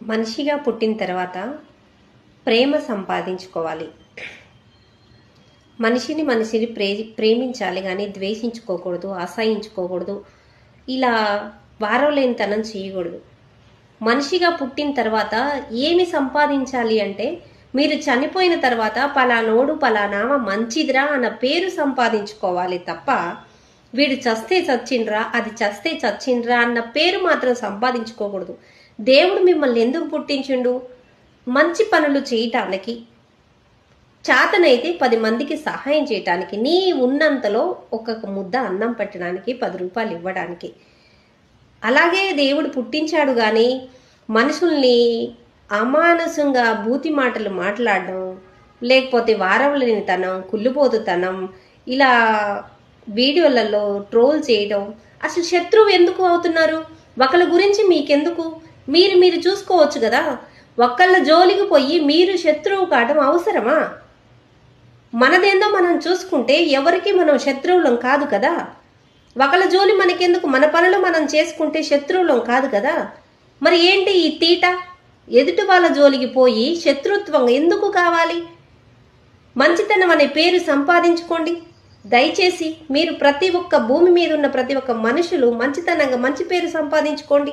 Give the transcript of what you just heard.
మనిషిగా పుట్టిన తర్వాత ప్రేమ సంపాదించుకోవాలి. మనిషిని ప్రేమించాలి కానీ ద్వేషించుకోకూడదు, అసహించుకోకూడదు, ఇలా వారవలేనితనం చేయకూడదు. మనిషిగా పుట్టిన తర్వాత ఏమి సంపాదించాలి అంటే, మీరు చనిపోయిన తర్వాత పలానోడు పలానామ మంచిదిరా అన్న పేరు సంపాదించుకోవాలి తప్ప, వీడు చస్తే చచ్చిండ్రా, అది చస్తే చచ్చిండ్రా అన్న పేరు మాత్రం సంపాదించుకోకూడదు. దేవుడు మిమ్మల్ని ఎందుకు పుట్టించిండు? మంచి పనులు చేయటానికి, చేతనైతే 10 మందికి సహాయం చేయటానికి, నీ ఉన్నంతలో ఒక్కొక్క ముద్ద అన్నం పెట్టడానికి, 10 రూపాయలు ఇవ్వడానికి. అలాగే దేవుడు పుట్టించాడు కానీ మనుషుల్ని అమానుషంగా బూతి మాటలు మాట్లాడడం, లేకపోతే వారవలేనితనం, కుళ్ళుబోతుతనం, ఇలా వీడియోలలో ట్రోల్ చేయడం. అసలు శత్రువు ఎందుకు అవుతున్నారు? ఒకళ్ళ గురించి మీకెందుకు? మీరు చూసుకోవచ్చు కదా. ఒక్కళ్ళ జోలికి పోయి మీరు శత్రువు కావడం అవసరమా? మనదేందో మనం చూసుకుంటే ఎవరికి మనం శత్రువులం కాదు కదా. ఒకళ్ళ జోలి మనకెందుకు? మన పనులు మనం చేసుకుంటే శత్రువులం కాదు కదా. మరి ఏంటి ఈ తీట? ఎదుటి వాళ్ళ జోలికి పోయి శత్రుత్వం ఎందుకు కావాలి? మంచితనం అనే పేరు సంపాదించుకోండి. దయచేసి మీరు ప్రతి ఒక్క భూమి మీద ఉన్న ప్రతి ఒక్క మనుషులు మంచితనంగా మంచి పేరు సంపాదించుకోండి.